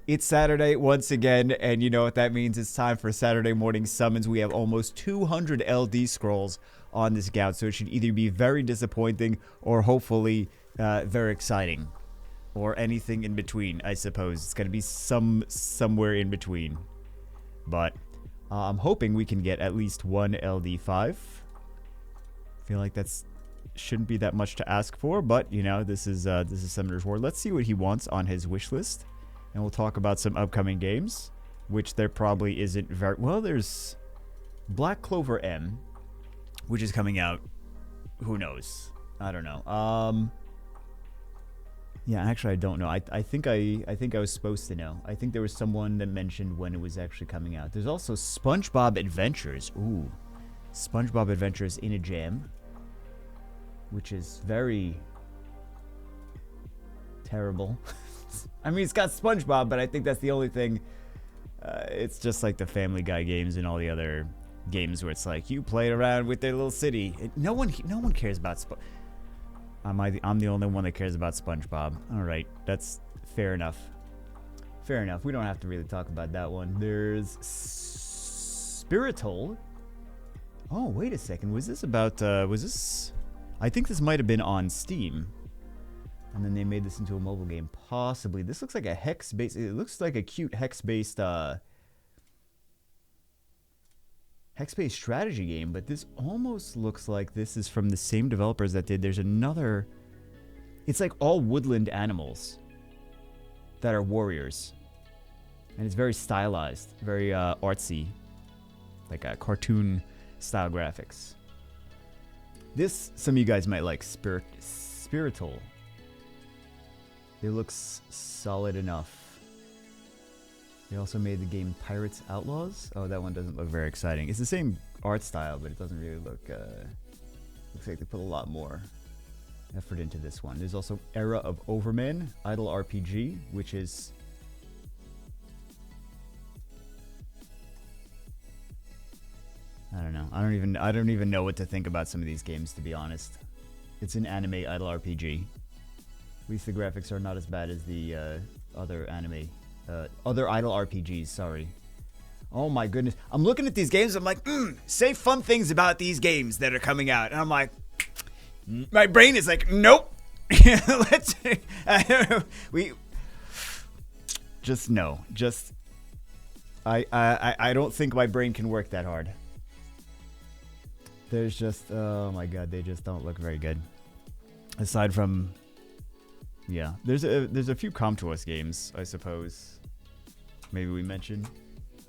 It's Saturday once again, and you know what that means. It's time for Saturday morning summons. We have almost 200 LD scrolls on this gout, so it should either be very disappointing or hopefully very exciting. Or anything in between, I suppose. It's going to be somewhere in between. But I'm hoping we can get at least one LD5. Feel like that's shouldn't be that much to ask for, but you know, this is Summoner's War. Let's see what he wants on his wish list. And we'll talk about some upcoming games, which there probably isn't very... Well, there's Black Clover M, which is coming out. Who knows? I don't know. Yeah, actually, I don't know. I think I was supposed to know. I think there was someone that mentioned when it was actually coming out. There's also SpongeBob Adventures. Ooh. SpongeBob Adventures in a Jam, which is very terrible. I mean, it's got SpongeBob, but I think that's the only thing. It's just like the Family Guy games and all the other games where it's like you played around with their little city. No one cares about I'm the only one that cares about SpongeBob. All right, that's fair enough. Fair enough. We don't have to really talk about that one. There's Spirital. Oh, wait a second. Was this about? Was this? I think this might have been on Steam. And then they made this into a mobile game, possibly. This looks like a hex-based... It looks like a cute hex-based strategy game, but this almost looks like this is from the same developers that did... There's another... It's like all woodland animals that are warriors. And it's very stylized, very artsy. Like a cartoon-style graphics. This, some of you guys might like Spirital. It looks solid enough. They also made the game Pirates Outlaws. Oh, that one doesn't look very exciting. It's the same art style, but it doesn't really look... looks like they put a lot more effort into this one. There's also Era of Overman, Idle RPG, which is... I don't know. I don't even know what to think about some of these games, to be honest. It's an anime idle RPG. At least the graphics are not as bad as the other anime, other idle RPGs, sorry. Oh my goodness. I'm looking at these games, I'm like, say fun things about these games that are coming out. And I'm like, my brain is like, nope. Let's, just no. Just, I don't think my brain can work that hard. There's just, oh my god, they just don't look very good. Aside from... Yeah, there's a few Come To Us games, I suppose. Maybe we mentioned.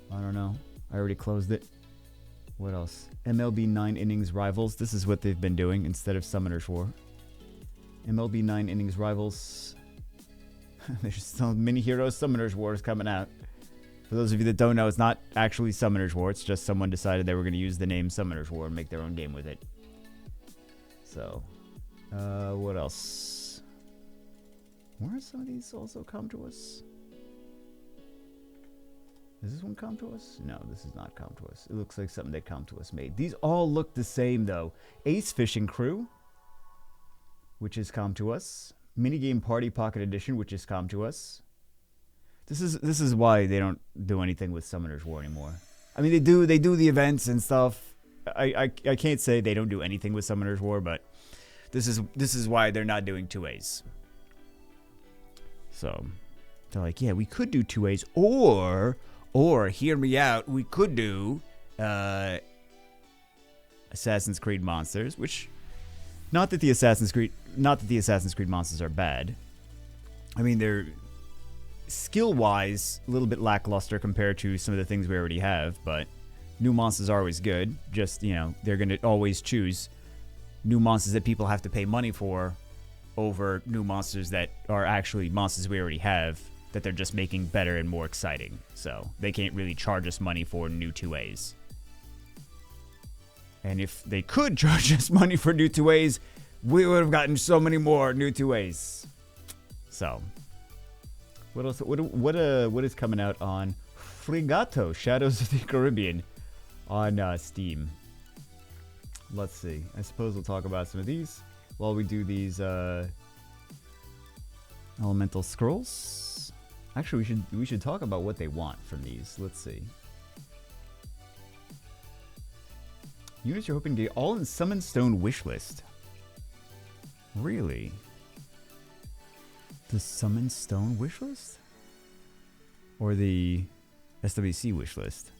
I don't know. I already closed it. What else? MLB 9 Innings Rivals. This is what they've been doing instead of Summoner's War. MLB 9 Innings Rivals. There's some Mini Heroes Summoner's War is coming out. For those of you that don't know, it's not actually Summoner's War. It's just someone decided they were going to use the name Summoner's War and make their own game with it. So, what else? Where some of these also Come To Us? Does this one Come To Us? No, this is not Come To Us. It looks like something that Come To Us made. These all look the same, though. Ace Fishing Crew, which is Come To Us. Minigame Party Pocket Edition, which is Come To Us. This is why they don't do anything with Summoner's War anymore. I mean, they do the events and stuff. I can't say they don't do anything with Summoner's War, but this is why they're not doing 2As. So, they're like, yeah, we could do 2As, or hear me out, we could do Assassin's Creed Monsters, which not that the Assassin's Creed monsters are bad. I mean, they're skill-wise a little bit lackluster compared to some of the things we already have, but new monsters are always good. Just, you know, they're going to always choose new monsters that people have to pay money for over new monsters that are actually monsters we already have that they're just making better and more exciting. So they can't really charge us money for new 2As. And if they could charge us money for new 2As, we would have gotten so many more new 2As. So, what else? What is coming out on Fregato Shadows of the Caribbean on Steam? Let's see. I suppose we'll talk about some of these while we do these Elemental Scrolls. Actually, we should talk about what they want from these. Let's see. Units you're hoping to get all in Summon Stone wish list. Really? The Summon Stone wish list? Or the SWC wish list?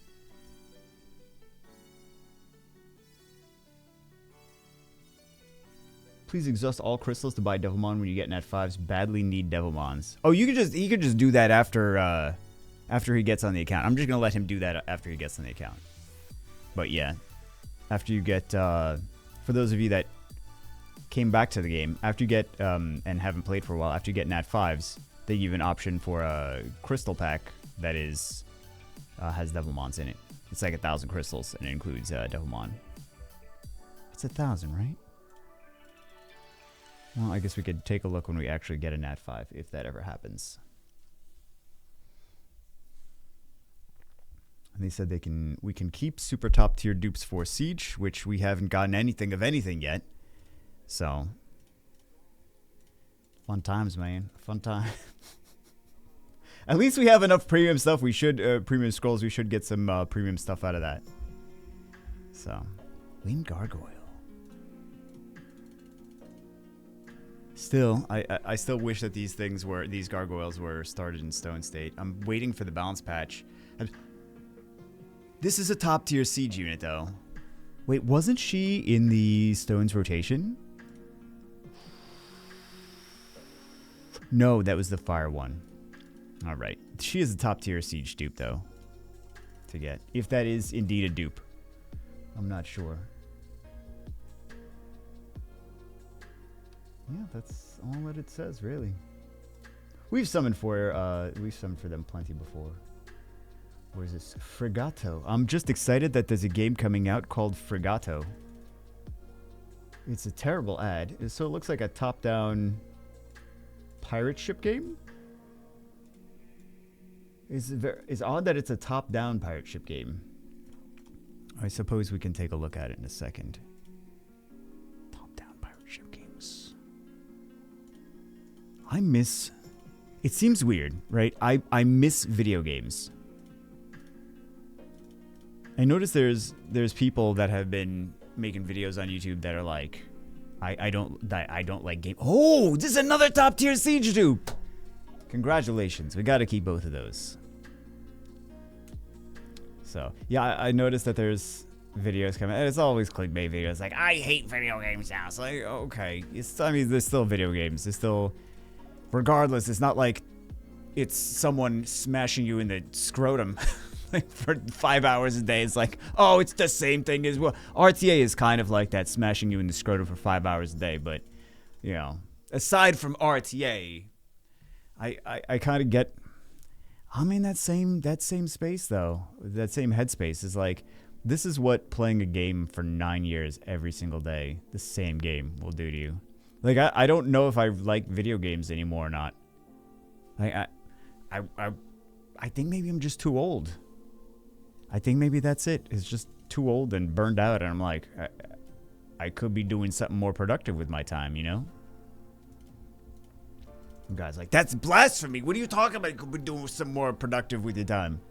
Please exhaust all crystals to buy Devilmon when you get Nat 5s. Badly need Devilmons. Oh, he could just do that after he gets on the account. I'm just gonna let him do that after he gets on the account. But yeah, after you get for those of you that came back to the game, after you get and haven't played for a while, after you get Nat 5s, they give you an option for a crystal pack that is has Devilmons in it. It's like 1,000 crystals and it includes Devilmon. It's 1,000, right? Well, I guess we could take a look when we actually get a Nat 5, if that ever happens. And they said we can keep super top tier dupes for Siege, which we haven't gotten anything of anything yet. So, fun times, man. Fun time. At least we have enough premium stuff. We should, premium scrolls, we should get some premium stuff out of that. So, Wind Gargoyle. Still, I still wish that these gargoyles were started in Stone State. I'm waiting for the balance patch. This is a top tier Siege unit though. Wait, wasn't she in the Stones rotation? No, that was the Fire one. Alright. She is a top tier Siege dupe though. To get. If that is indeed a dupe. I'm not sure. Yeah, that's all that it says, really. We've summoned for them plenty before. Where's this? Fregato. I'm just excited that there's a game coming out called Fregato. It's a terrible ad. So it looks like a top-down pirate ship game. It's odd that it's a top-down pirate ship game. I suppose we can take a look at it in a second. Top-down pirate ship games. I miss... It seems weird, right? I miss video games. I notice there's people that have been making videos on YouTube that are like, I don't like game. Oh, this is another top tier Siege dupe. Congratulations, we got to keep both of those. So yeah, I noticed that there's videos coming. And it's always clickbait videos like, I hate video games now. It's like, okay, I mean, there's still video games. There's still, regardless, it's not like it's someone smashing you in the scrotum. For 5 hours a day. It's like, oh, it's the same thing as well. RTA is kind of like that, smashing you in the scrotum for 5 hours a day. But, you know, aside from RTA, I kind of get, I'm in that same space though. That same headspace is like, this is what playing a game for 9 years every single day, the same game, will do to you. Like, I don't know if I like video games anymore or not. I think maybe I'm just too old. I think maybe that's it. It's just too old and burned out, and I'm like, I could be doing something more productive with my time, you know? And guys like, that's blasphemy. What are you talking about? You could be doing something more productive with your time.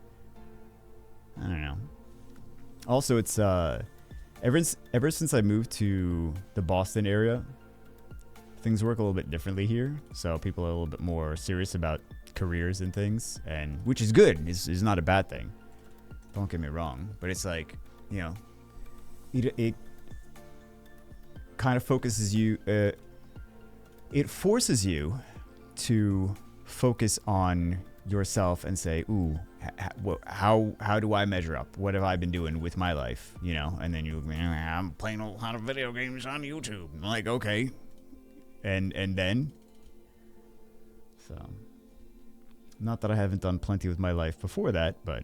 I don't know. Also, it's ever since I moved to the Boston area, things work a little bit differently here. So people are a little bit more serious about careers and things, and which is good. Is not a bad thing. Don't get me wrong, but it's like, you know, it kind of focuses you, it forces you to focus on yourself and say, ooh, how do I measure up? What have I been doing with my life? You know, and then I'm playing a lot of video games on YouTube. I'm like, okay. And then, so, not that I haven't done plenty with my life before that, but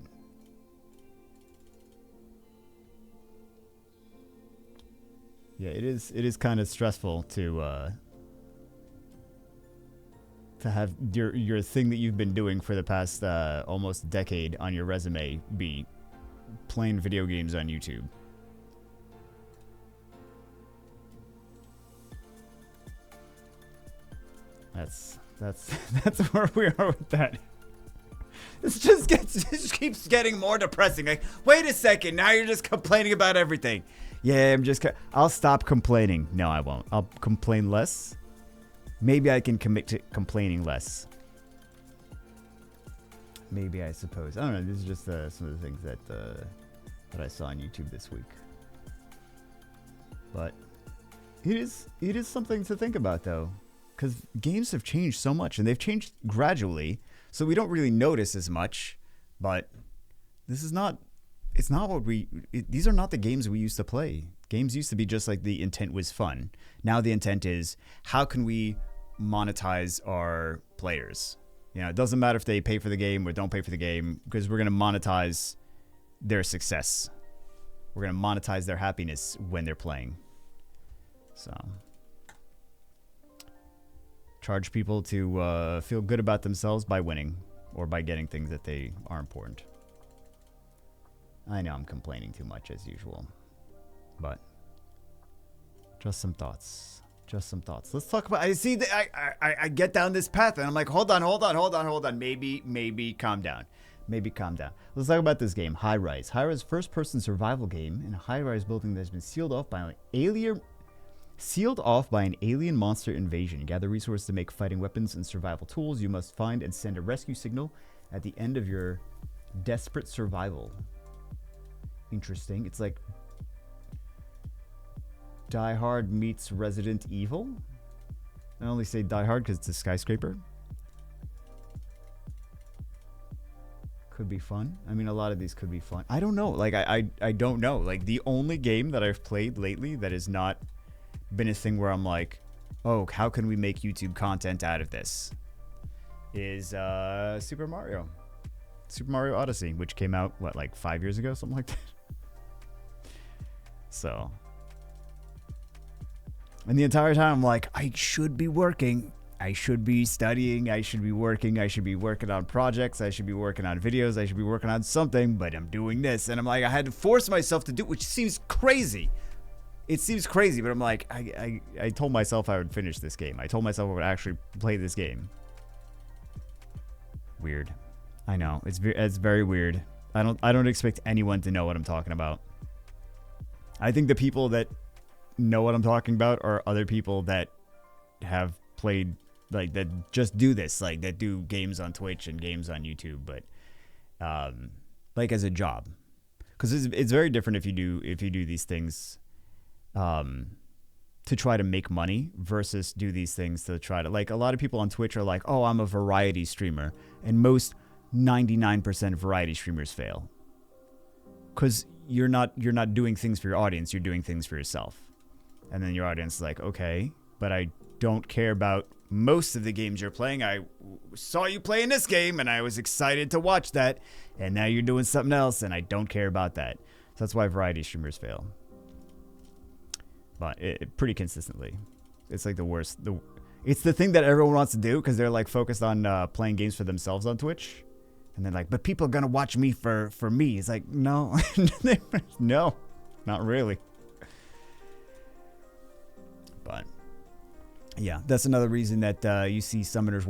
yeah, it is kind of stressful to have your thing that you've been doing for the past almost decade on your resume be playing video games on YouTube. That's where we are with that. It just keeps getting more depressing. Like, wait a second, now you're just complaining about everything. Yeah, I'll stop complaining. No, I won't. I'll complain less. Maybe I can commit to complaining less. Maybe, I suppose. I don't know. This is just some of the things that I saw on YouTube this week. But it is something to think about, though, because games have changed so much, and they've changed gradually, so we don't really notice as much. But this is not. It's not what these are not the games we used to play. Games used to be just like the intent was fun. Now the intent is how can we monetize our players? You know, it doesn't matter if they pay for the game or don't pay for the game, because we're going to monetize their success. We're going to monetize their happiness when they're playing. So, charge people to feel good about themselves by winning or by getting things that they are important. I know I'm complaining too much as usual, but just some thoughts. Just some thoughts. Let's talk about. I get down this path and I'm like, hold on. Maybe calm down. Let's talk about this game, High Rise. High Rise, first-person survival game in a high-rise building that's been sealed off by an alien monster invasion. Gather resources to make fighting weapons and survival tools. You must find and send a rescue signal at the end of your desperate survival. Interesting. It's like Die Hard meets Resident Evil. I only say Die Hard because it's a skyscraper. Could be fun. I mean, a lot of these could be fun. I don't know. Like, I don't know. Like, the only game that I've played lately that has not been a thing where I'm like, oh, how can we make YouTube content out of this, is Super Mario Odyssey, which came out, what, like 5 years ago? Something like that. So, and the entire time I'm like, I should be working. I should be studying. I should be working. I should be working on projects. I should be working on videos. I should be working on something, but I'm doing this. And I'm like, I had to force myself to do it, which seems crazy. It seems crazy, but I'm like, I told myself I would finish this game. I told myself I would actually play this game. Weird. I know. It's very weird. I don't expect anyone to know what I'm talking about. I think the people that know what I'm talking about are other people that have played, like, that just do this, like, that do games on Twitch and games on YouTube, but like as a job, because it's very different if you do these things to try to make money versus do these things to try to, like, a lot of people on Twitch are like, oh, I'm a variety streamer, and most 99% variety streamers fail because you're not doing things for your audience, you're doing things for yourself. And then your audience is like, okay, but I don't care about most of the games you're playing. I saw you play in this game and I was excited to watch that, and now you're doing something else and I don't care about that. So that's why variety streamers fail. But pretty consistently. It's like the worst. It's the thing that everyone wants to do because they're like focused on playing games for themselves on Twitch. And they're like, but people are going to watch me for me. It's like, no. No, not really. But yeah, that's another reason that you see Summoners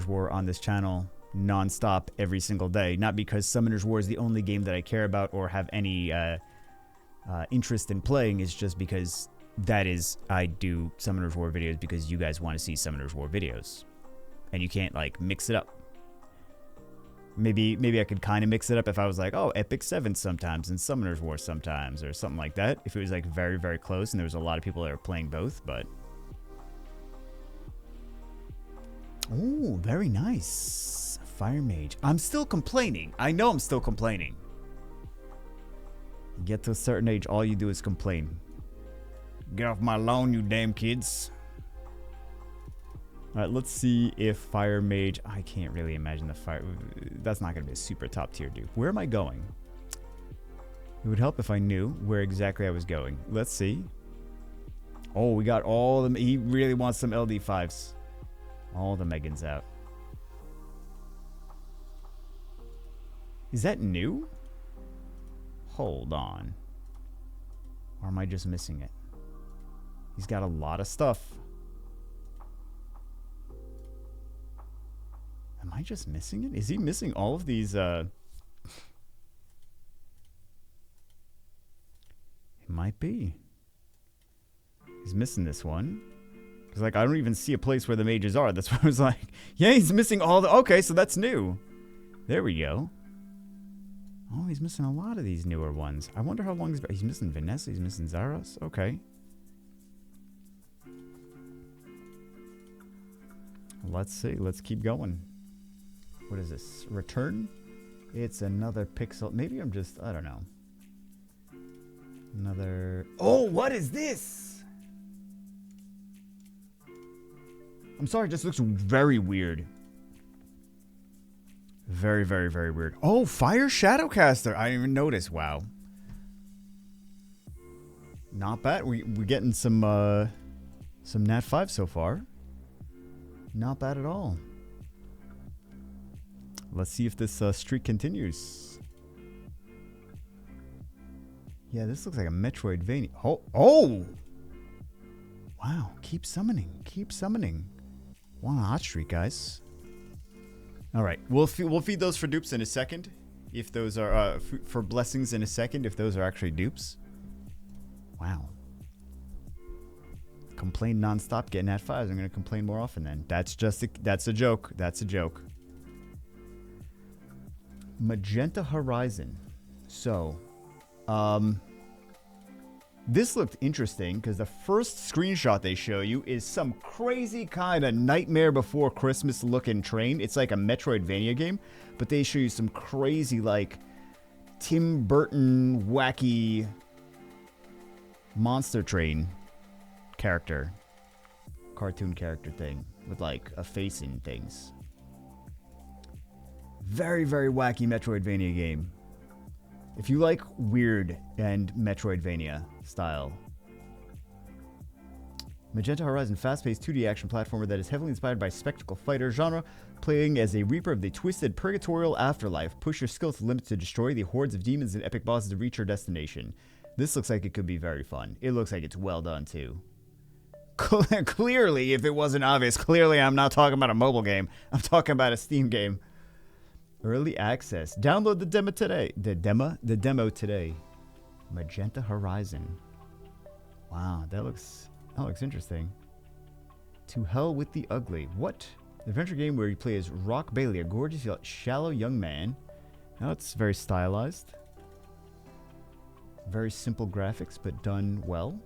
War on this channel nonstop every single day. Not because Summoners War is the only game that I care about or have any interest in playing. It's just because I do Summoners War videos because you guys want to see Summoners War videos. And you can't, like, mix it up. Maybe I could kind of mix it up if I was like, oh, Epic 7 sometimes and Summoners War sometimes or something like that. If it was like very, very close and there was a lot of people that were playing both, but. Oh, very nice. Fire Mage. I'm still complaining. I know I'm still complaining. You get to a certain age, all you do is complain. Get off my lawn, you damn kids. All right, let's see if Fire Mage. I can't really imagine the fire. That's not going to be a super top tier dude. Where am I going? It would help if I knew where exactly I was going. Let's see. Oh, we got all them. He really wants some LD5s. All the Megans out. Is that new? Hold on. Or am I just missing it? He's got a lot of stuff. Am I just missing it? Is he missing all of these? It might be. He's missing this one. Because, like, I don't even see a place where the mages are. That's why I was like, yeah, he's missing all the... Okay, so that's new. There we go. Oh, he's missing a lot of these newer ones. I wonder how long he's missing Vanessa. He's missing Zaros. Okay. Let's see. Let's keep going. What is this? Return? It's another pixel. Maybe I'm just... I don't know. Another... Oh, what is this? I'm sorry. It just looks very weird. Very, very, very weird. Oh, Fire Shadowcaster. I didn't even notice. Wow. Not bad. We're getting some Nat 5 so far. Not bad at all. Let's see if this streak continues. Yeah, this looks like a Metroidvania. Oh! Wow. Keep summoning. Keep summoning. Want a hot streak, guys. All right, we'll feed those for dupes in a second, if those are for blessings in a second, if those are actually dupes. Wow. Complain nonstop, getting at 5s. I'm gonna complain more often then. That's a joke. That's a joke. Magenta Horizon. So, this looked interesting because the first screenshot they show you is some crazy kind of Nightmare Before Christmas looking train. It's like a Metroidvania game, but they show you some crazy like Tim Burton wacky monster train character, cartoon character thing with like a face and things. Very, very wacky Metroidvania game. If you like weird and Metroidvania style. Magenta Horizon, fast-paced 2D action platformer that is heavily inspired by spectacle fighter genre, playing as a reaper of the twisted purgatorial afterlife. Push your skill to limits to destroy the hordes of demons and epic bosses to reach your destination. This looks like it could be very fun. It looks like it's well done too. Clearly, if it wasn't obvious, clearly I'm not talking about a mobile game. I'm talking about a Steam game. Early access. Download the demo today. The demo today. Magenta Horizon. Wow, that looks interesting. To Hell with the Ugly. What? An adventure game where you play as Rock Bailey, a gorgeous yet shallow young man. Now it's very stylized. Very simple graphics, but done well.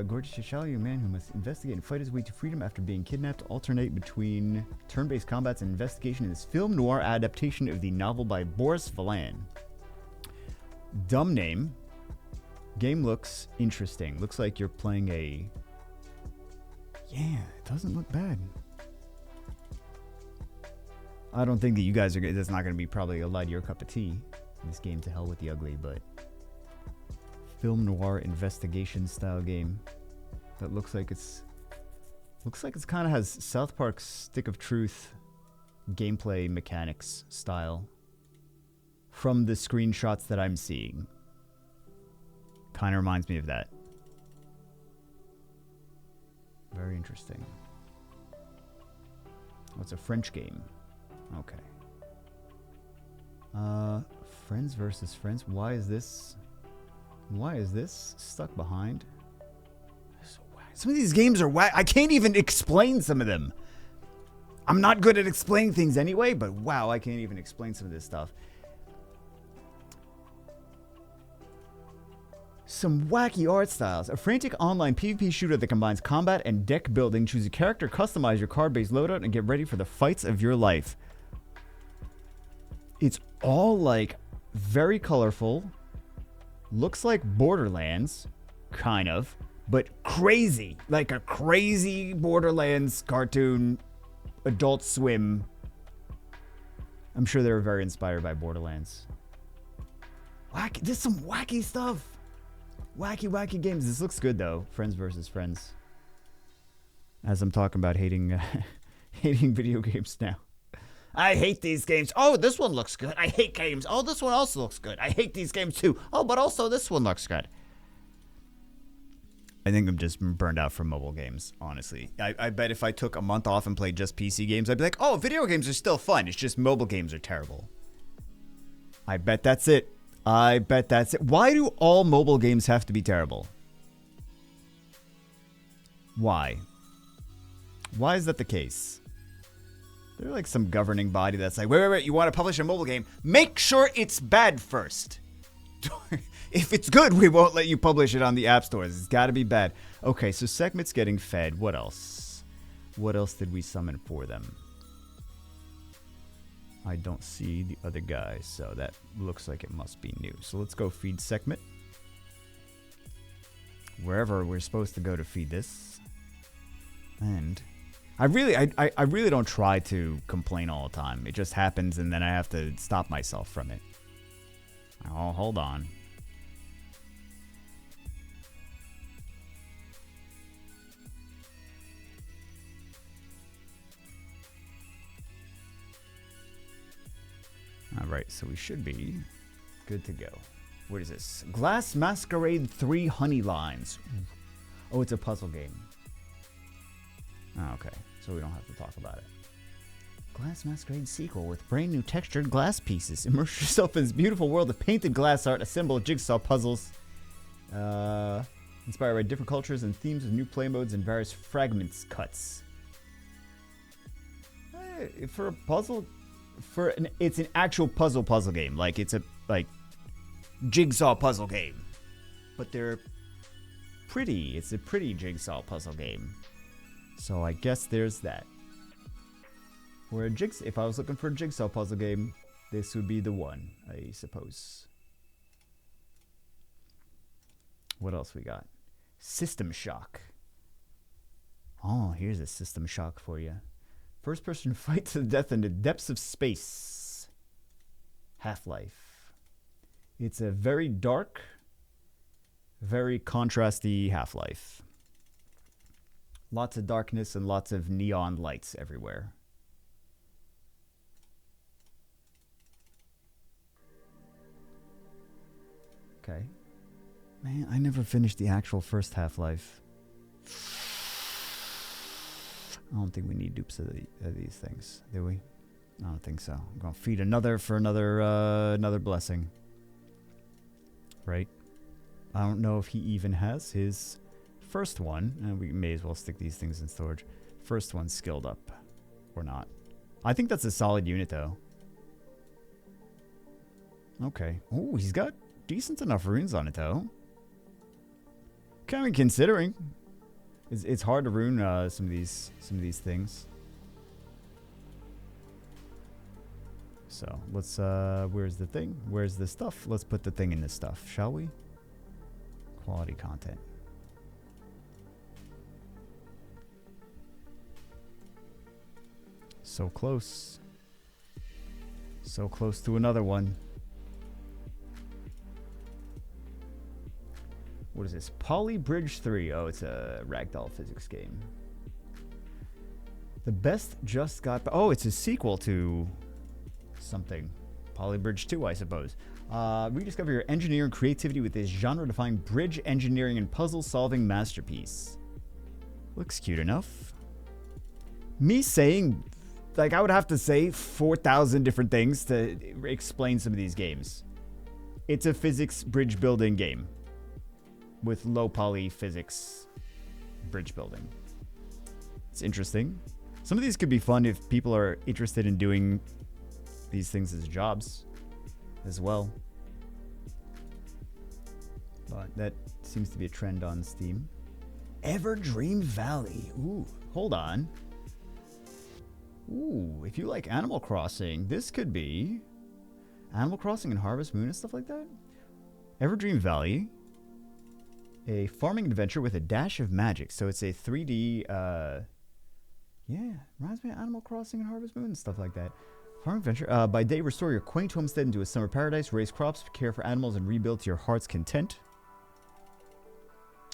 Gorgeous yet shallow young man who must investigate and fight his way to freedom after being kidnapped. Alternate between turn-based combats and investigation in this film noir adaptation of the novel by Boris Vian. Dumb name. Game looks interesting. Looks like you're playing a... Yeah, it doesn't look bad. I don't think that you guys are... That's not going to be probably a lot of your cup of tea. This game, To Hell with the Ugly, but... Film noir investigation style game that looks like it's kind of has South Park's Stick of Truth gameplay mechanics style from the screenshots that I'm seeing. Kind of reminds me of that. Very interesting. Oh, it's a French game. Okay. Friends versus Friends. Why is this stuck behind? Some of these games are whack. I can't even explain some of them. I'm not good at explaining things anyway, but wow, I can't even explain some of this stuff. Some wacky art styles. A frantic online PvP shooter that combines combat and deck building. Choose a character, customize your card-based loadout, and get ready for the fights of your life. It's all like very colorful. Looks like Borderlands, kind of, but crazy. Like a crazy Borderlands cartoon, Adult Swim. I'm sure they were very inspired by Borderlands. Wacky, there's some wacky stuff. Wacky games. This looks good, though. Friends versus Friends. As I'm talking about hating video games now. I hate these games. Oh, this one looks good. I hate games. Oh, this one also looks good. I hate these games too. Oh, but also this one looks good. I think I'm just burned out from mobile games, honestly. I bet if I took a month off and played just PC games, I'd be like, oh, video games are still fun. It's just mobile games are terrible. I bet that's it. I bet that's it. Why do all mobile games have to be terrible? Why? Why is that the case? They're like some governing body that's like, wait, you want to publish a mobile game? Make sure it's bad first. If it's good, we won't let you publish it on the app stores. It's got to be bad. Okay, so Sekhmet's getting fed. What else? What else did we summon for them? I don't see the other guys, so that looks like it must be new. So let's go feed Sekhmet. Wherever we're supposed to go to feed this. And I really don't try to complain all the time. It just happens and then I have to stop myself from it. Oh, hold on. Alright, so we should be good to go. What is this? Glass Masquerade 3 Honey Lines. Oh, it's a puzzle game. Oh, okay, so we don't have to talk about it. Glass Masquerade sequel with brand new textured glass pieces. Immerse yourself in this beautiful world of painted glass art, assemble jigsaw puzzles. Inspired by different cultures and themes with new play modes and various fragments cuts. For a puzzle... it's an actual puzzle game. Like, it's a, jigsaw puzzle game. But they're pretty. It's a pretty jigsaw puzzle game. So I guess there's that. If I was looking for a jigsaw puzzle game, this would be the one, I suppose. What else we got? System Shock. Oh, here's a System Shock for you. First person fight to the death in the depths of space. Half-Life. It's a very dark, very contrasty Half-Life. Lots of darkness and lots of neon lights everywhere. Okay. Man, I never finished the actual first Half-Life. I don't think we need dupes of these things, do we? I don't think so. I'm gonna feed another for another blessing. Right? I don't know if he even has his first one, and we may as well stick these things in storage. First one skilled up, or not. I think that's a solid unit, though. Okay. Oh, he's got decent enough runes on it, though. Kind of considering. It's hard to rune some of these things. So let's where's the thing? Where's the stuff? Let's put the thing in this stuff, shall we? Quality content. So close. So close to another one. What is this? Poly Bridge 3. Oh, it's a ragdoll physics game. The best just got... Oh, it's a sequel to something. Poly Bridge 2, I suppose. Rediscover your engineering creativity with this genre-defining bridge engineering and puzzle-solving masterpiece. Looks cute enough. Me saying... Like, I would have to say 4,000 different things to explain some of these games. It's a physics bridge building game. With low poly physics bridge building. It's interesting. Some of these could be fun if people are interested in doing these things as jobs as well. But that seems to be a trend on Steam. Everdream Valley. Ooh, hold on. Ooh, if you like Animal Crossing, this could be Animal Crossing and Harvest Moon and stuff like that. Everdream Valley. A farming adventure with a dash of magic. So it's a 3D, yeah, reminds me of Animal Crossing and Harvest Moon and stuff like that. Farming adventure. By day, restore your quaint homestead into a summer paradise, raise crops, care for animals, and rebuild to your heart's content.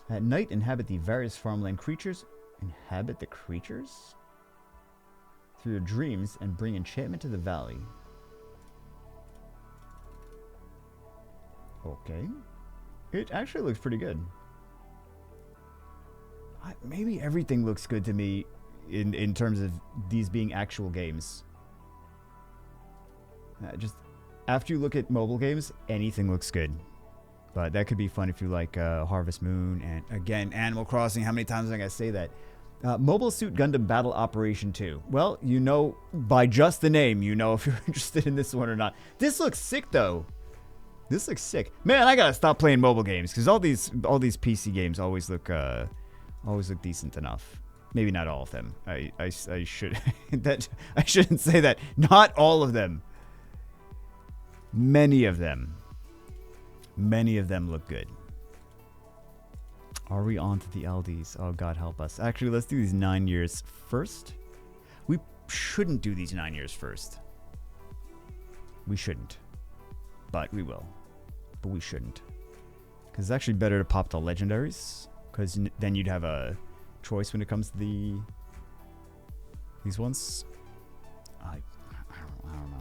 At night, inhabit the various farmland creatures. Inhabit the creatures? Through your dreams and bring enchantment to the valley. Okay. It actually looks pretty good. Maybe everything looks good to me in terms of these being actual games. Just after you look at mobile games, anything looks good. But that could be fun if you like Harvest Moon and, again, Animal Crossing. How many times am I going to say that? Mobile Suit Gundam Battle Operation 2. Well, you know, by just the name, you know if you're interested in this one or not. This looks sick, though. This looks sick. Man, I got to stop playing mobile games because all these PC games always look decent enough. Maybe not all of them. I should I shouldn't say that. Not all of them. Many of them. Many of them look good. Are we on to the LDs? Oh, God help us. Actually, let's do these 9 years first. We shouldn't do these 9 years first. We shouldn't. But we will. But we shouldn't. Because it's actually better to pop the legendaries. Because then you'd have a choice when it comes to these ones. I don't know.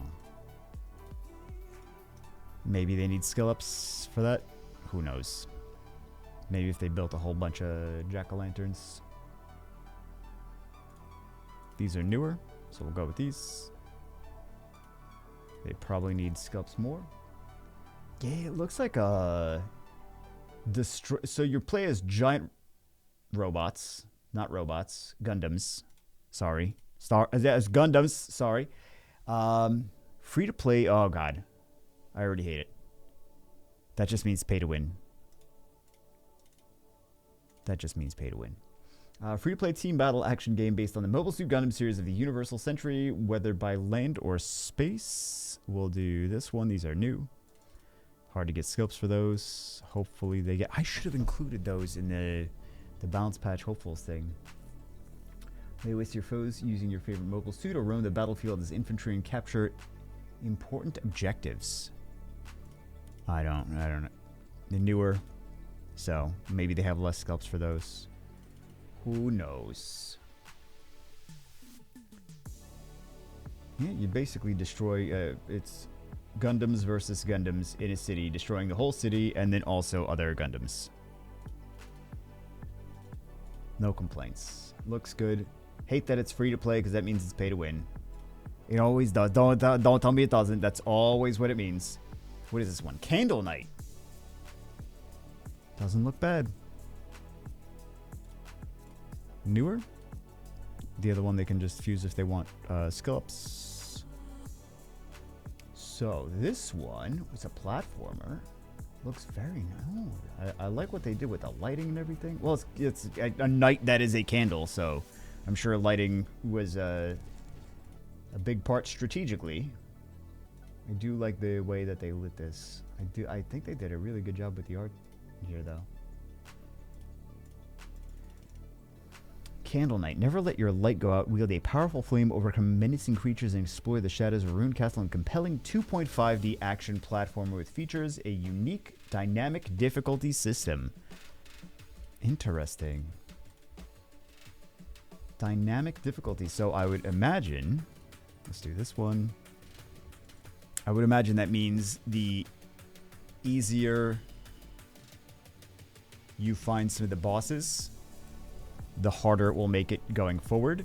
Maybe they need skill ups for that. Who knows? Maybe if they built a whole bunch of jack-o'-lanterns. These are newer, so we'll go with these. They probably need skill ups more. Yeah, it looks like a destroy. So you play as giant robots, not robots, Gundams. Sorry, as Gundams. Sorry. Free to play. Oh God. I already hate it. That just means pay to win. That just means pay to win. Free-to-play team battle action game based on the Mobile Suit Gundam series of the Universal Century, whether by land or space. We'll do this one. These are new. Hard to get scopes for those. Hopefully they get... I should have included those in the balance patch hopefuls thing. Lay waste your foes using your favorite mobile suit or roam the battlefield as infantry and capture important objectives. I don't know. They're newer, so maybe they have less scalps for those. Who knows? Yeah, you basically destroy. It's Gundams versus Gundams in a city, destroying the whole city and then also other Gundams. No complaints. Looks good. Hate that it's free to play because that means it's pay to win. It always does. Don't tell me it doesn't. That's always what it means. What is this one? Candle Knight. Doesn't look bad. Newer. The other one they can just fuse if they want skill ups. So this one was a platformer. Looks very nice. I like what they did with the lighting and everything. Well, it's a night that is a candle, so I'm sure lighting was a big part strategically. I do like the way that they lit this. I think they did a really good job with the art here, though. Candle Knight. Never let your light go out. Wield a powerful flame, overcome menacing creatures, and explore the shadows of Rune Castle. And compelling 2.5D action platformer with features a unique dynamic difficulty system. Interesting. Dynamic difficulty. So I would imagine... Let's do this one. I would imagine that means the easier you find some of the bosses, the harder it will make it going forward.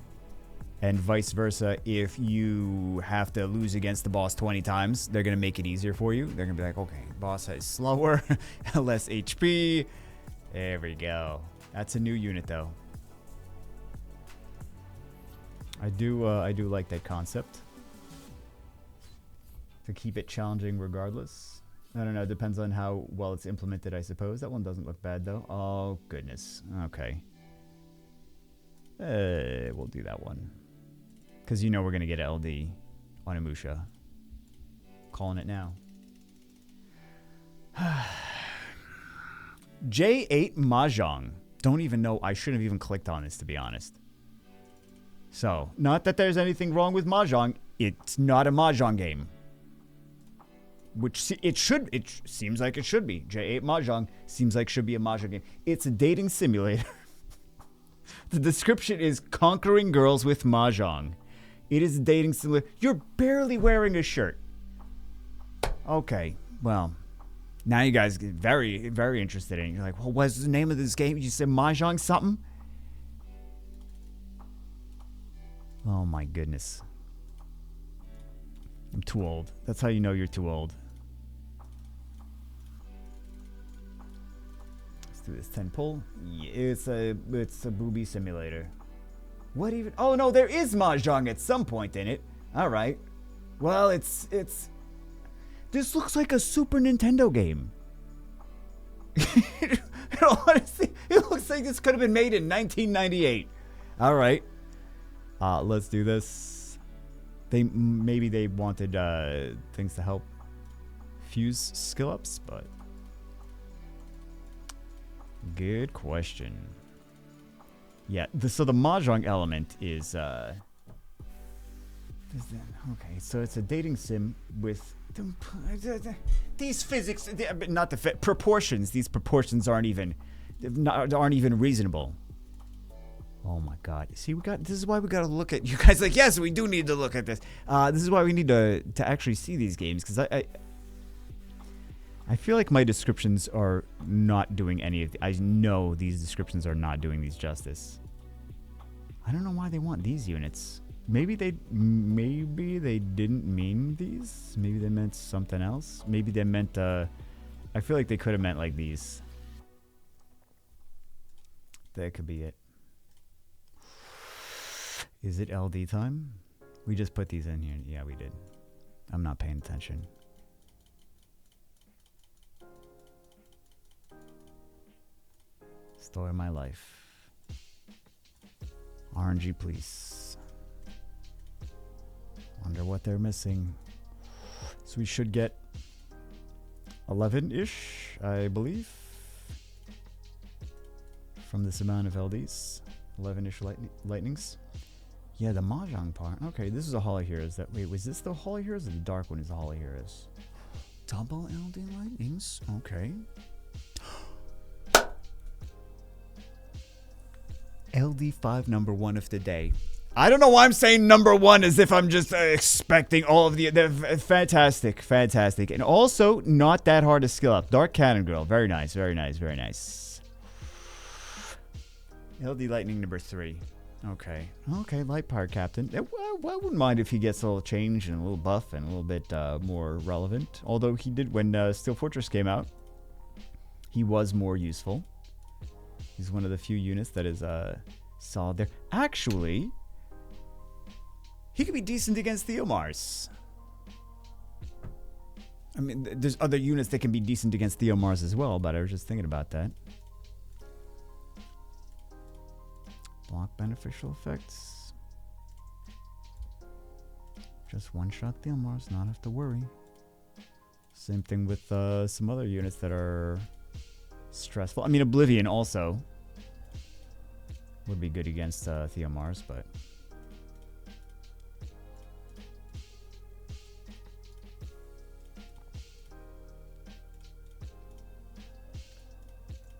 And vice versa, if you have to lose against the boss 20 times, they're going to make it easier for you. They're going to be like, okay, boss has slower, less HP. There we go. That's a new unit, though. I do like that concept. To keep it challenging regardless. I don't know, it depends on how well it's implemented, I suppose. That one doesn't look bad, though. Oh, goodness. Okay. We'll do that one. Because you know we're going to get LD on Amusha. Calling it now. J8 Mahjong. Don't even know. I shouldn't have even clicked on this, to be honest. So, not that there's anything wrong with Mahjong. It's not a Mahjong game. Which it seems like it should be. J8 Mahjong seems like should be a Mahjong game. It's a dating simulator. The description is conquering girls with Mahjong. It is a dating simulator. You're barely wearing a shirt. Okay, well, now you guys get very, very interested in it. You're like, well, what's the name of this game? You said Mahjong something? Oh my goodness. I'm too old. That's how you know you're too old. Let's do this 10 pull. Yeah, it's a booby simulator. What even? Oh no, there is mahjong at some point in it. All right. Well, it's this looks like a Super Nintendo game. Honestly, it looks like this could have been made in 1998. All right. Let's do this. Maybe they wanted things to help fuse skill ups, but good question. Yeah, so the mahjong element is okay, so it's a dating sim with these physics, not the proportions. These proportions aren't even reasonable. Oh my God! See, this is why we got to look at you guys. Like, yes, we do need to look at this. This is why we need to actually see these games, because I feel like my descriptions are not doing any of I know these descriptions are not doing these justice. I don't know why they want these units. Maybe they didn't mean these. Maybe they meant something else. Maybe they meant I feel like they could have meant like these. That could be it. Is it LD time? We just put these in here. Yeah, we did. I'm not paying attention. Story of my life. RNG, please. Wonder what they're missing. So we should get 11-ish, I believe, from this amount of LDs. 11-ish lightnings. Yeah, the mahjong part. Okay, this is a Hall of Heroes. Wait, was this the Hall of Heroes or the dark one is the Hall of Heroes? Double LD lightnings. Okay. LD5 number 1 of the day. I don't know why I'm saying number 1 as if I'm just expecting all of the fantastic, fantastic, and also not that hard to skill up. Dark Cannon Girl, very nice, very nice, very nice. LD Lightning number 3. Okay, Light Power Captain. I wouldn't mind if he gets a little change and a little buff and a little bit more relevant. Although he did when Steel Fortress came out, he was more useful. He's one of the few units that is solid there. Actually, he could be decent against Theomars. I mean, there's other units that can be decent against Theomars as well, but I was just thinking about that. Block beneficial effects. Just one-shot Theomars, not have to worry. Same thing with some other units that are stressful. I mean, Oblivion also would be good against Theomars, but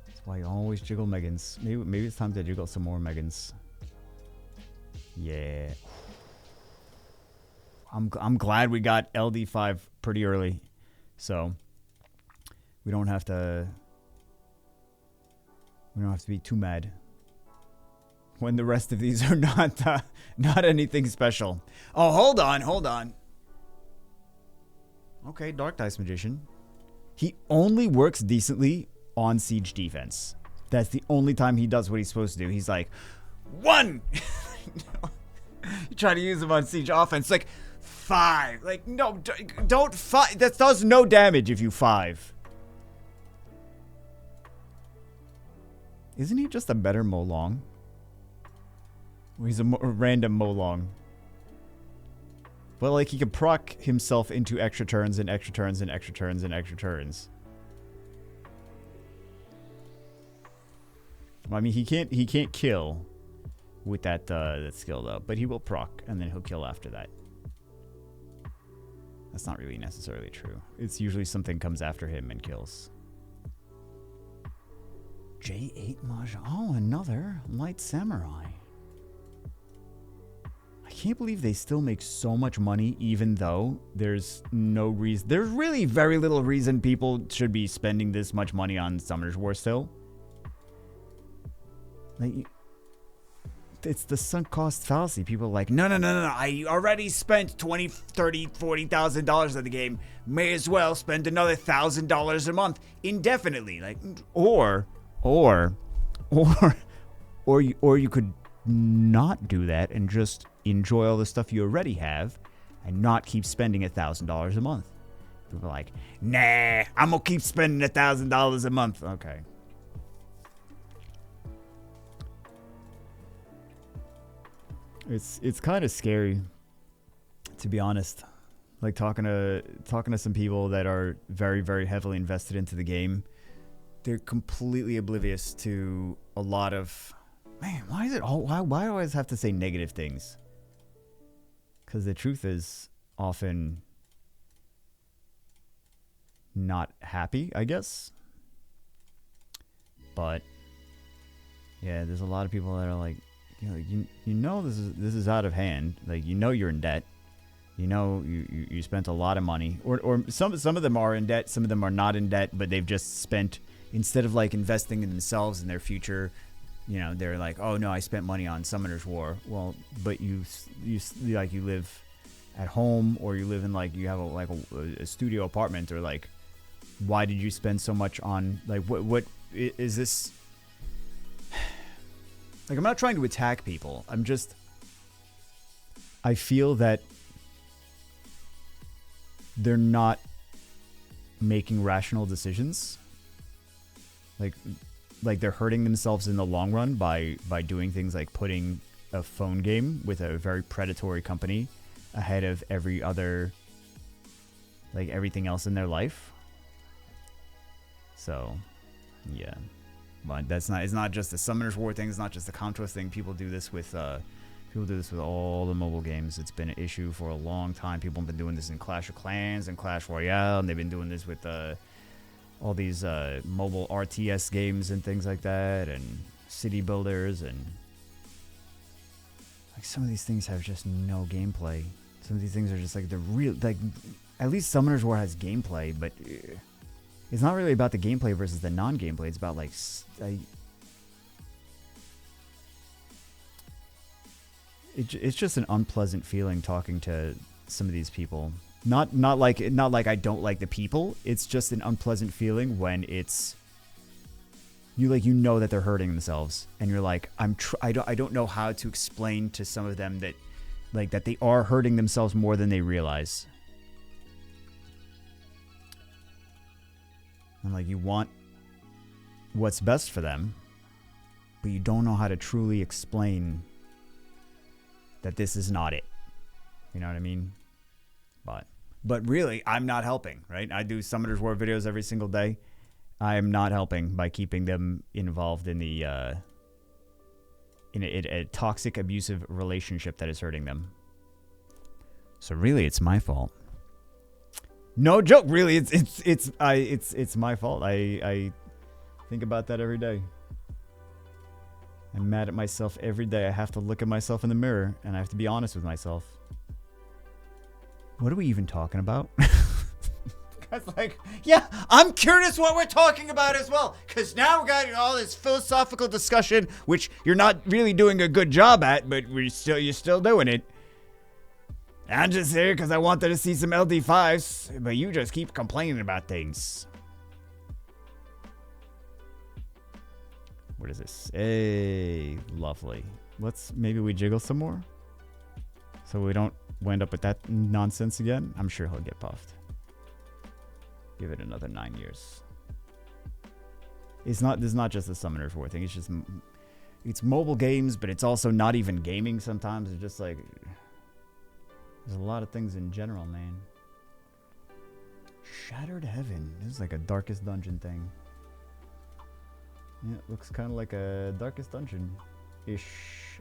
that's why you always jiggle Megans. Maybe it's time to jiggle some more Megans. Yeah. I'm glad we got LD5 pretty early, so we don't have to be too mad when the rest of these are not anything special. Oh, hold on. Okay, Dark Dice Magician. He only works decently on siege defense. That's the only time he does what he's supposed to do. He's like, 1! You try to use him on siege offense, like 5. Like, no, don't 5. That does no damage if you 5. Isn't he just a better Molong? Well, he's a random Molong. But like he can proc himself into extra turns and extra turns and extra turns and extra turns. I mean, he can't kill with that skill though, but he will proc and then he'll kill after that. That's not really necessarily true. It's usually something comes after him and kills. J8 Mahjong. Oh, another Light Samurai. I can't believe they still make so much money even though there's no reason. There's really very little reason people should be spending this much money on Summoner's War still. Like, it's the sunk cost fallacy. People are like, no, no, no, no, no. I already spent $20, $30, $40,000 on the game. May as well spend another $1,000 a month indefinitely. Like, or you could not do that and just enjoy all the stuff you already have and not keep spending $1,000 a month. People are like, nah, I'm gonna keep spending $1,000 a month. Okay. It's kind of scary, to be honest. Like talking to some people that are very, very heavily invested into the game. They're completely oblivious to a lot of, man, why do I always have to say negative things? Because the truth is often not happy, I guess. But yeah, there's a lot of people that are like, you know this is out of hand. Like, you know you're in debt. You know you spent a lot of money, or some of them are in debt, some of them are not in debt, but they've just spent, instead of like investing in themselves and their future, you know, they're like, oh no, I spent money on Summoner's War. Well, but you live at home, or you live in like, you have a studio apartment, or like, why did you spend so much on, like, what is this? Like, I'm not trying to attack people. I feel that they're not making rational decisions. Like they're hurting themselves in the long run by doing things like putting a phone game with a very predatory company ahead of every other, like, everything else in their life. So, yeah. But it's not just the Summoner's War thing. It's not just the Contras thing. People do this with all the mobile games. It's been an issue for a long time. People have been doing this in Clash of Clans and Clash Royale, and they've been doing this with all these mobile RTS games and things like that, and city builders, and like, some of these things have just no gameplay. Some of these things are just like, the real, like, at least Summoner's War has gameplay, but it's not really about the gameplay versus the non-gameplay. It's about, like, it's just an unpleasant feeling talking to some of these people. Not like I don't like the people. It's just an unpleasant feeling when it's you know that they're hurting themselves, and you're like, I don't know how to explain to some of them that, like, that they are hurting themselves more than they realize. And like, you want what's best for them, but you don't know how to truly explain that this is not it. You know what I mean? But really, I'm not helping, right? I do Summoner's War videos every single day. I am not helping by keeping them involved in a toxic, abusive relationship that is hurting them. So really, it's my fault. No joke, really, it's my fault. I think about that every day. I'm mad at myself every day. I have to look at myself in the mirror, and I have to be honest with myself. What are we even talking about? Guys, like, yeah, I'm curious what we're talking about as well, because now we got all this philosophical discussion, which you're not really doing a good job at, but you're still doing it. I'm just here because I wanted to see some LD5s, but you just keep complaining about things. What is this? Hey, lovely. Maybe we jiggle some more, so we don't wind up with that nonsense again. I'm sure he'll get buffed. Give it another 9 years. This is not just the Summoner's War thing. It's mobile games, but it's also not even gaming sometimes. It's just like, there's a lot of things in general, man. Shattered Heaven. This is like a Darkest Dungeon thing. Yeah, it looks kind of like a Darkest Dungeon-ish.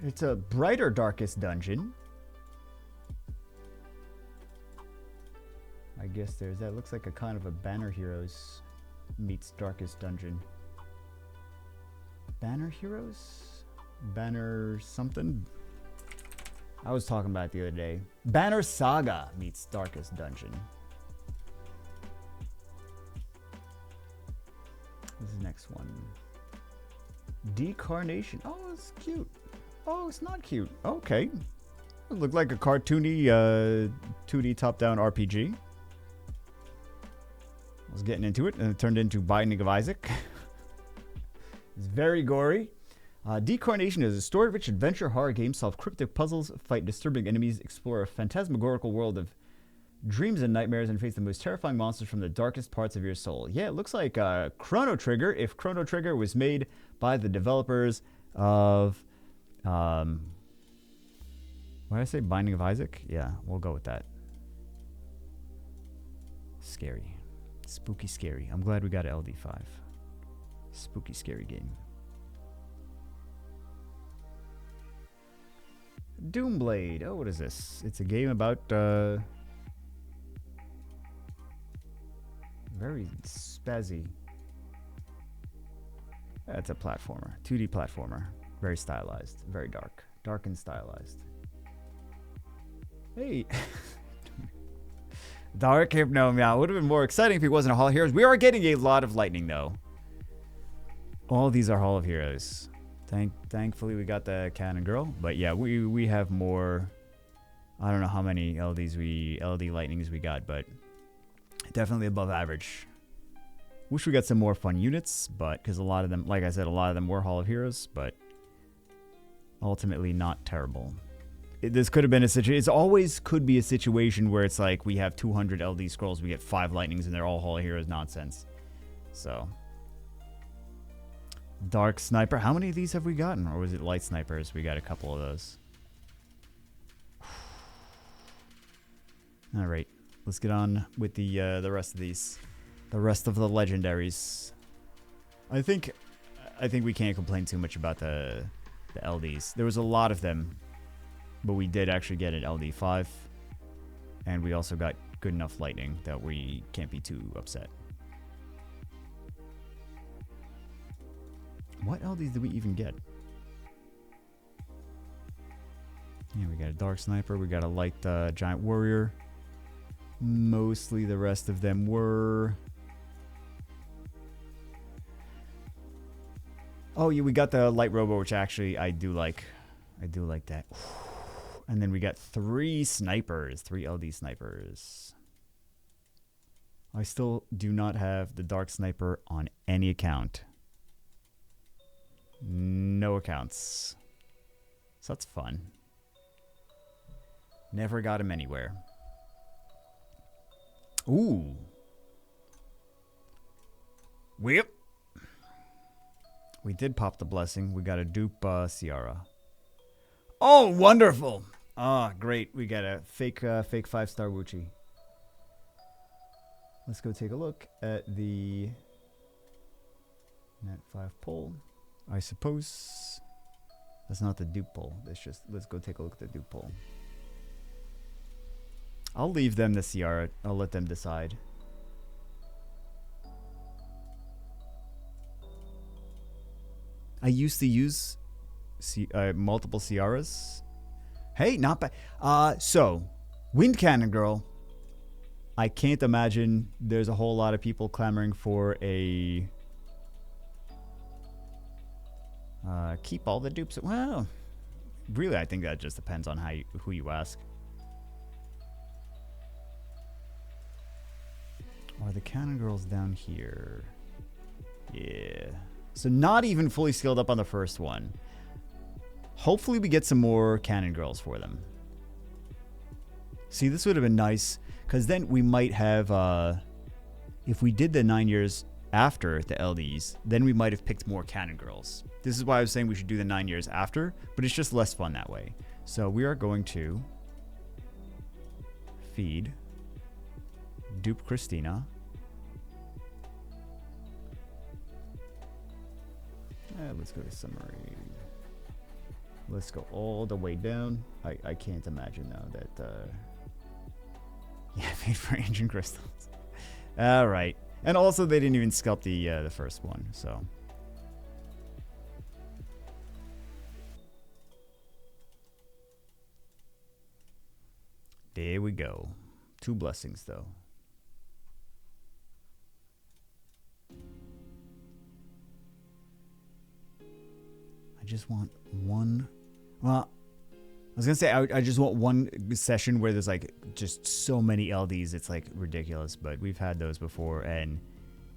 It's a brighter Darkest Dungeon. I guess there's that. Looks like a kind of a Banner Heroes meets Darkest Dungeon. Banner Heroes? Banner something? I was talking about it the other day. Banner Saga meets Darkest Dungeon. This is the next one. Decarnation. Oh, it's cute. Oh, it's not cute. Okay. It looked like a cartoony 2D top-down RPG. I was getting into it, and it turned into Binding of Isaac. It's very gory. Decarnation is a story-rich adventure horror game. Solve cryptic puzzles, fight disturbing enemies, explore a phantasmagorical world of dreams and nightmares, and face the most terrifying monsters from the darkest parts of your soul. Yeah, it looks like Chrono Trigger, if Chrono Trigger was made by the developers of... why did I say Binding of Isaac? Yeah, we'll go with that. Scary. Spooky scary. I'm glad we got an LD5. Spooky scary game. Doomblade. Oh, what is this? It's a game about very spazzy. It's a platformer. 2D platformer. Very stylized. Very dark. Dark and stylized. Hey. Dark Hypno Meow. Would have been more exciting if he wasn't a Hall of Heroes. We are getting a lot of lightning, though. All these are Hall of Heroes. Thankfully, we got the Cannon Girl. But yeah, we have more. I don't know how many LD lightnings we got, but definitely above average. Wish we got some more fun units, but because a lot of them, like I said, a lot of them were Hall of Heroes, but ultimately not terrible. This could have been a situation. It always could be a situation where it's like we have 200 LD scrolls, we get 5 lightnings, and they're all Hall of Heroes nonsense. So, Dark Sniper. How many of these have we gotten? Or was it Light Snipers? We got a couple of those. All right, let's get on with the rest of these. The rest of the legendaries. I think we can't complain too much about the LDs. There was a lot of them, but we did actually get an LD5, and we also got good enough lightning that we can't be too upset. What LDs did we even get? Yeah, we got a Dark Sniper. We got a Light Giant Warrior. Mostly the rest of them were... Oh, yeah, we got the Light Robo, which actually I do like. I do like that. And then we got 3 snipers. 3 LD snipers. I still do not have the Dark Sniper on any account. No accounts. So that's fun. Never got him anywhere. Ooh. Whip. We did pop the blessing. We got a dupe Ciara. Oh, wonderful. Ah, great. We got a fake 5-star Wuchi. Let's go take a look at the Net 5 poll. I suppose that's not the dupe poll. Let's go take a look at the dupe poll. I'll leave them the Ciara. I'll let them decide. I used to use multiple Ciaras. Hey, not bad. So, Wind Cannon Girl. I can't imagine there's a whole lot of people clamoring for a... keep all the dupes. Well, really, I think that just depends on who you ask. Are the Cannon Girls down here? Yeah. So not even fully skilled up on the first one. Hopefully we get some more Cannon Girls for them. See, this would have been nice, because then we might have, if we did the 9 years after the LDs, then we might have picked more Cannon Girls. This is why I was saying we should do the 9 years after, but it's just less fun that way. So we are going to feed dupe Christina. Let's go to summary. Let's go all the way down. I can't imagine now that... yeah, paid for ancient crystals. All right. And also, they didn't even sculpt the first one, so... There we go. 2 blessings, though. I just want one Well, I was gonna say I just want one session where there's like just so many LDs. It's like ridiculous, but we've had those before, and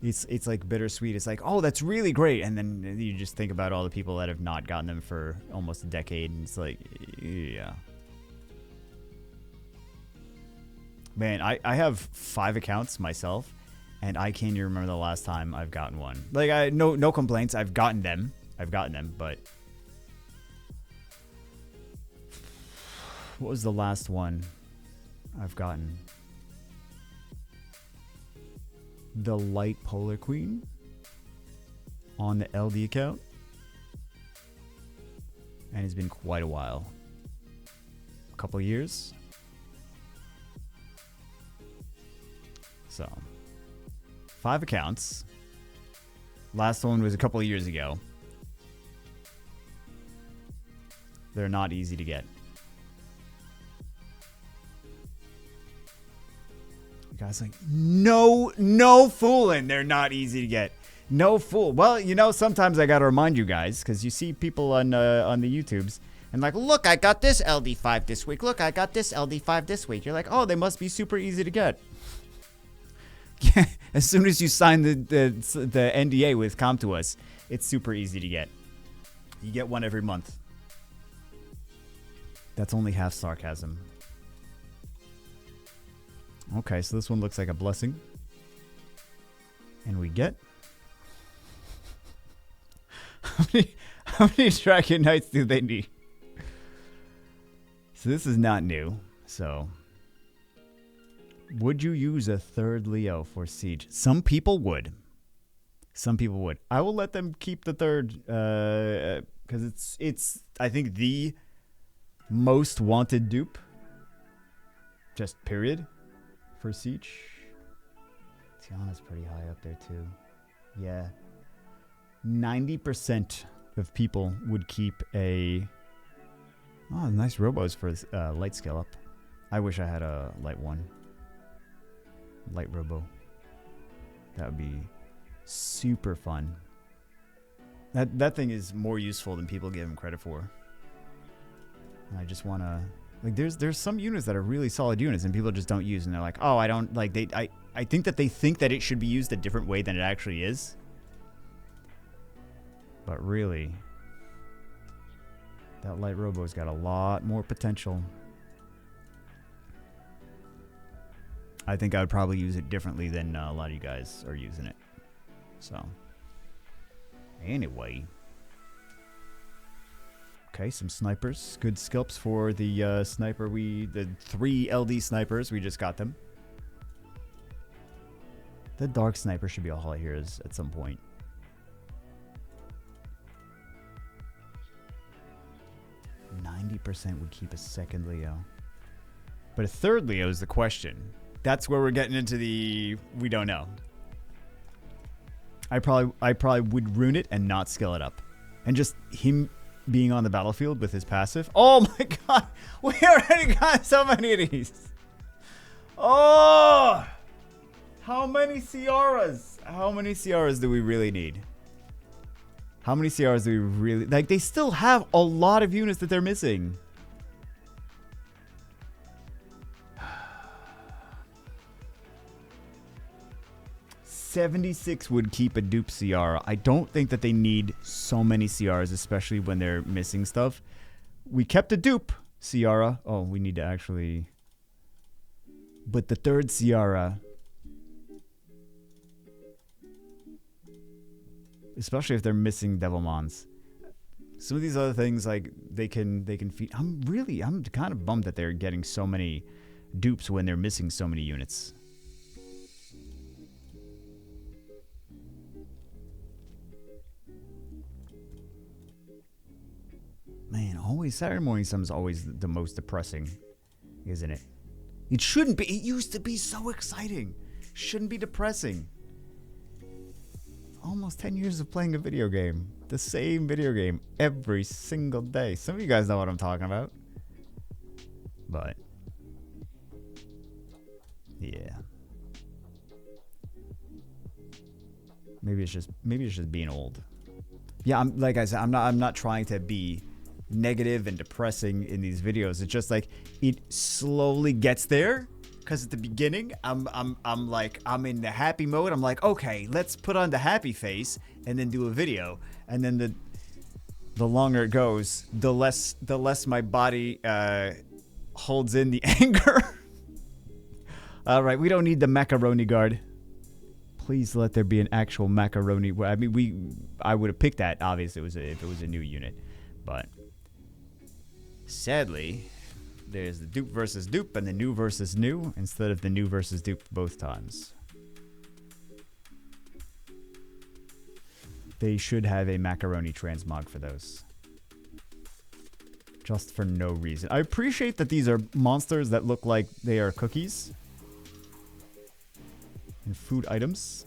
it's like bittersweet. It's like, oh, that's really great, and then you just think about all the people that have not gotten them for almost a decade, and it's like, yeah. Man, I have 5 accounts myself, and I can't even remember the last time I've gotten one. Like, no complaints. I've gotten them, but what was the last one I've gotten? The Light Polar Queen on the LD account, and it's been quite a while. A couple years. So, 5 accounts. Last one was a couple of years ago. They're not easy to get. Guys, like, no fooling. They're not easy to get. No fool. Well, you know, sometimes I gotta remind you guys, because you see people on the YouTubes, and like, look, I got this LD5 this week. Look, I got this LD5 this week. You're like, oh, they must be super easy to get. As soon as you sign the NDA with CompToUs, it's super easy to get. You get one every month. That's only half sarcasm. Okay, so this one looks like a blessing. And we get... How many Dragon Knights do they need? So this is not new. So... would you use a 3rd Leo for Siege? Some people would. Some people would. I will let them keep the 3rd... because it's, I think, the most wanted dupe. Just period. For Siege. Tiana's pretty high up there too. Yeah. 90% of people would keep a... oh, nice robos for light scale up. I wish I had a light one. Light robo. That would be super fun. That thing is more useful than people give him credit for. I just want to... like, there's some units that are really solid units and people just don't use, and they're like, oh, I don't like, I think that they think that it should be used a different way than it actually is. But really, that light robo's got a lot more potential. I think I would probably use it differently than a lot of you guys are using it. So, anyway. Okay, some snipers. Good scalps for the sniper. The 3 LD snipers. We just got them. The dark sniper should be a Hall of Heroes at some point. %90 would keep a 2nd Leo. But a 3rd Leo is the question. That's where we're getting into the... we don't know. I probably would rune it and not skill it up. And just him... being on the battlefield with his passive. Oh my god! We already got so many of these! Oh! How many Ciaras? How many Ciaras do we really need? How many Ciaras do we really... like, they still have a lot of units that they're missing. $76 would keep a dupe Ciara. I don't think that they need so many Ciaras, especially when they're missing stuff. We kept a dupe Ciara. Oh, we need to actually... but the 3rd Ciara... especially if they're missing Devilmons. Some of these other things, like, they can feed... I'm kind of bummed that they're getting so many dupes when they're missing so many units. Man, always Saturday morning summons always the most depressing, isn't it? It shouldn't be. It used to be so exciting. Shouldn't be depressing. Almost 10 years of playing a video game. The same video game every single day. Some of you guys know what I'm talking about. But yeah. Maybe it's just being old. Yeah, like I said, I'm not trying to be negative and depressing in these videos. It's just like it slowly gets there. Because at the beginning, I'm in the happy mode. I'm like, okay, let's put on the happy face and then do a video. And then the longer it goes, the less my body holds in the anger. All right, we don't need the macaroni guard. Please let there be an actual macaroni. I mean, I would have picked that obviously if it was a new unit, but sadly, there's the dupe versus dupe and the new versus new instead of the new versus dupe both times. They should have a macaroni transmog for those. Just for no reason. I appreciate that these are monsters that look like they are cookies. And food items.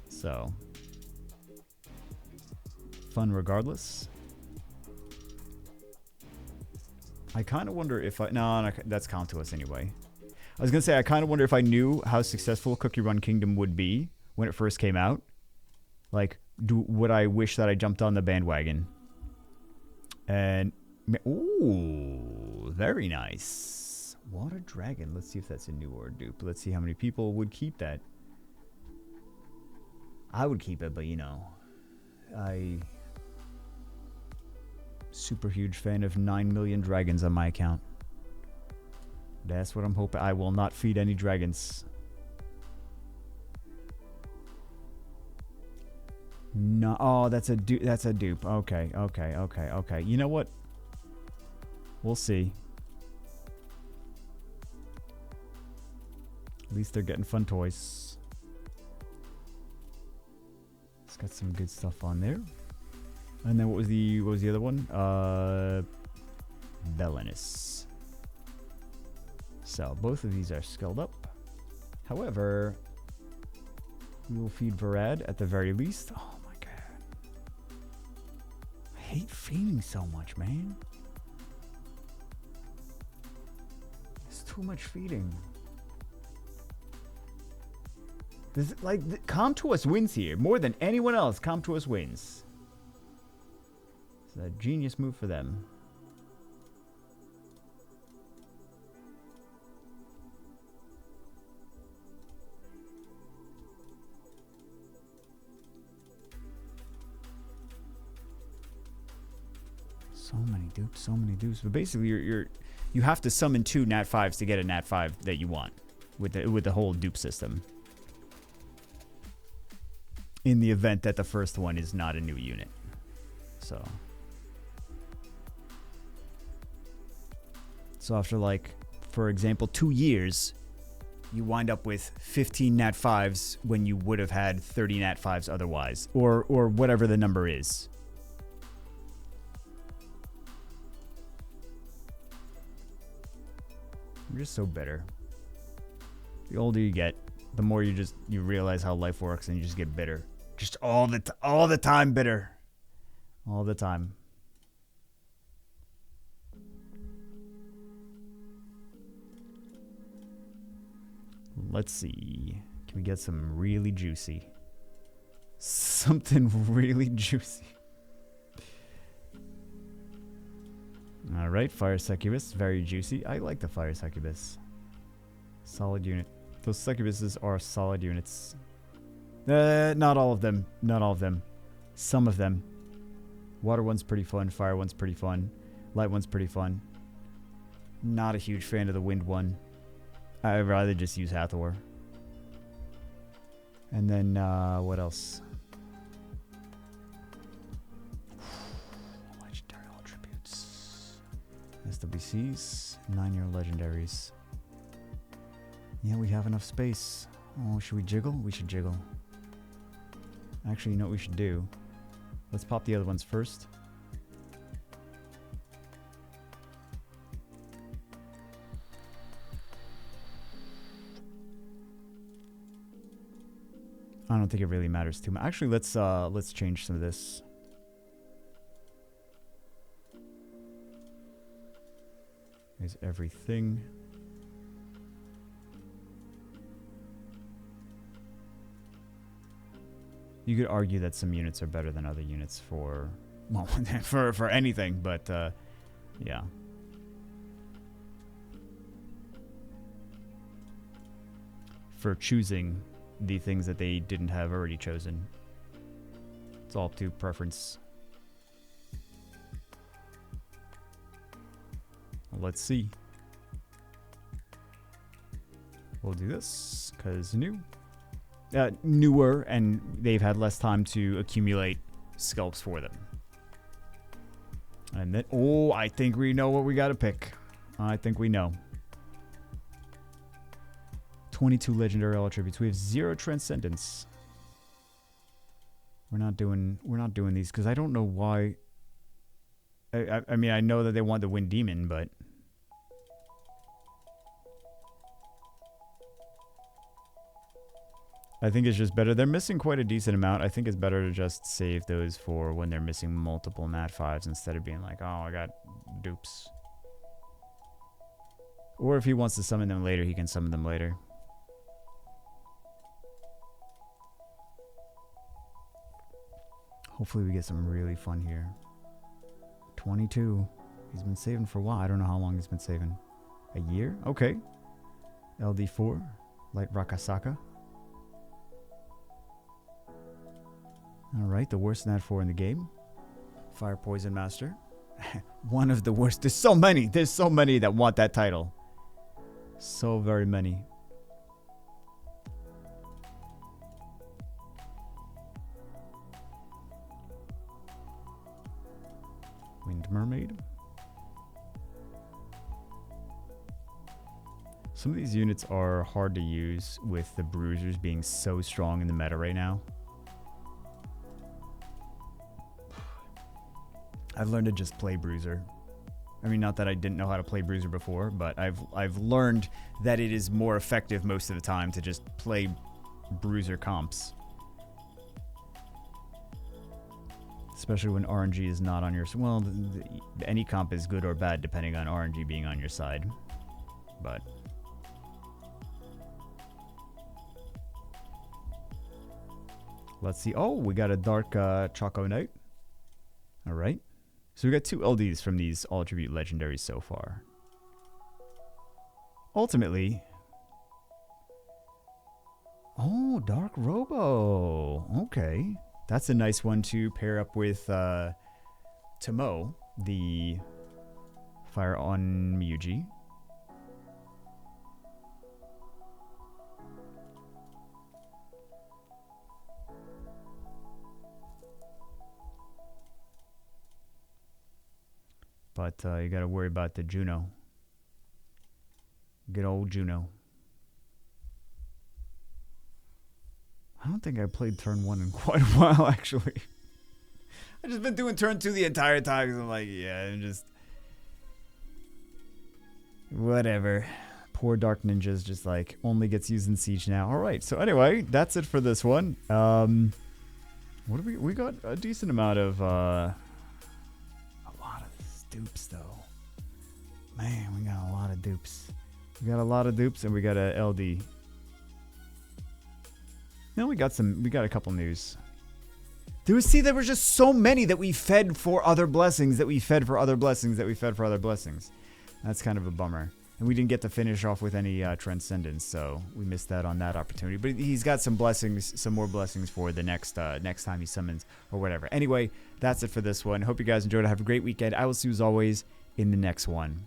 So. Fun regardless. I kind of wonder if I... No, that's count to us anyway. I was going to say, I kind of wonder if I knew how successful Cookie Run Kingdom would be when it first came out. Like, would I wish that I jumped on the bandwagon? And... Ooh, very nice. Water Dragon. Let's see if that's a new or a dupe. Let's see how many people would keep that. I would keep it, but you know, super huge fan of 9 million dragons on my account. That's what I'm hoping. I will not feed any dragons. No, oh, that's a dupe. That's a dupe. Okay. You know what? We'll see. At least they're getting fun toys. It's got some good stuff on there. And then what was the other one? Belinus. So both of these are skilled up. However, we will feed Varad at the very least. Oh my god. I hate feeding so much, man. It's too much feeding. This, like, Comtuos wins here. More than anyone else, Comtuos wins. It's a genius move for them. So many dupes. But basically, you have to summon 2 Nat 5s to get a Nat 5 that you want with the whole dupe system. In the event that the first one is not a new unit. So after, like, for example, 2 years, you wind up with 15 Nat 5s when you would have had 30 Nat 5s otherwise. Or whatever the number is. I'm just so bitter. The older you get, the more you realize how life works, and you just get bitter. Just all the time bitter. All the time. Let's see. Can we get some really juicy? Something really juicy. Alright, Fire Succubus. Very juicy. I like the Fire Succubus. Solid unit. Those Succubuses are solid units. Not all of them. Not all of them. Some of them. Water one's pretty fun. Fire one's pretty fun. Light one's pretty fun. Not a huge fan of the wind one. I'd rather just use Hathor. And then, what else? Legendary attributes. SWCs. 9-year legendaries. Yeah, we have enough space. Oh, should we jiggle? We should jiggle. Actually, you know what we should do? Let's pop the other ones first. I don't think it really matters too much. Actually, let's change some of this. Here's everything. You could argue that some units are better than other units for, well, for anything, but yeah. For choosing the things that they didn't have already chosen. It's all up to preference. Let's see. We'll do this because newer, and they've had less time to accumulate sculpts for them. And then, oh, I think we know what we got to pick. I think we know. 22 legendary attributes. We have 0 transcendence. We're not doing these because I don't know why. I mean, I know that they want the Wind Demon, but I think it's just better. They're missing quite a decent amount. I think it's better to just save those for when they're missing multiple Nat 5s instead of being like, oh, I got dupes. Or if he wants to summon them later, he can summon them later. Hopefully we get something really fun here. 22. He's been saving for a while. I don't know how long he's been saving. A year? Okay. LD4. Light Rakasaka. Alright, the worst Nat 4 in the game. Fire Poison Master. One of the worst. There's so many. There's so many that want that title. So very many. Wind Mermaid. Some of these units are hard to use with the bruisers being so strong in the meta right now. I've learned to just play bruiser. I mean, not that I didn't know how to play bruiser before, but I've learned that it is more effective most of the time to just play bruiser comps. Especially when RNG is not on your side. Well, any comp is good or bad depending on RNG being on your side. But let's see. Oh, we got a Dark Choco Knight. All right. So we got 2 LDs from these all attribute legendaries so far. Ultimately. Oh, Dark Robo. Okay. That's a nice one to pair up with Tomo, the Fire on Miyuji. But you gotta worry about the Juno. Good old Juno. I don't think I played turn 1 in quite a while, actually. I've just been doing turn 2 the entire time because I'm like, yeah, I'm just... whatever. Poor Dark Ninja's just like, only gets used in Siege now. Alright, so anyway, that's it for this one. What do we got a decent amount of, a lot of dupes, though. Man, we got a lot of dupes. We got a lot of dupes, and we got a LD. No, we got a couple news. There were just so many that we fed for other blessings, that we fed for other blessings, that we fed for other blessings. That's kind of a bummer. And we didn't get to finish off with any Transcendence, so we missed that on that opportunity. But he's got some blessings, some more blessings for the next time he summons or whatever. Anyway, that's it for this one. Hope you guys enjoyed. Have a great weekend. I will see you as always in the next one.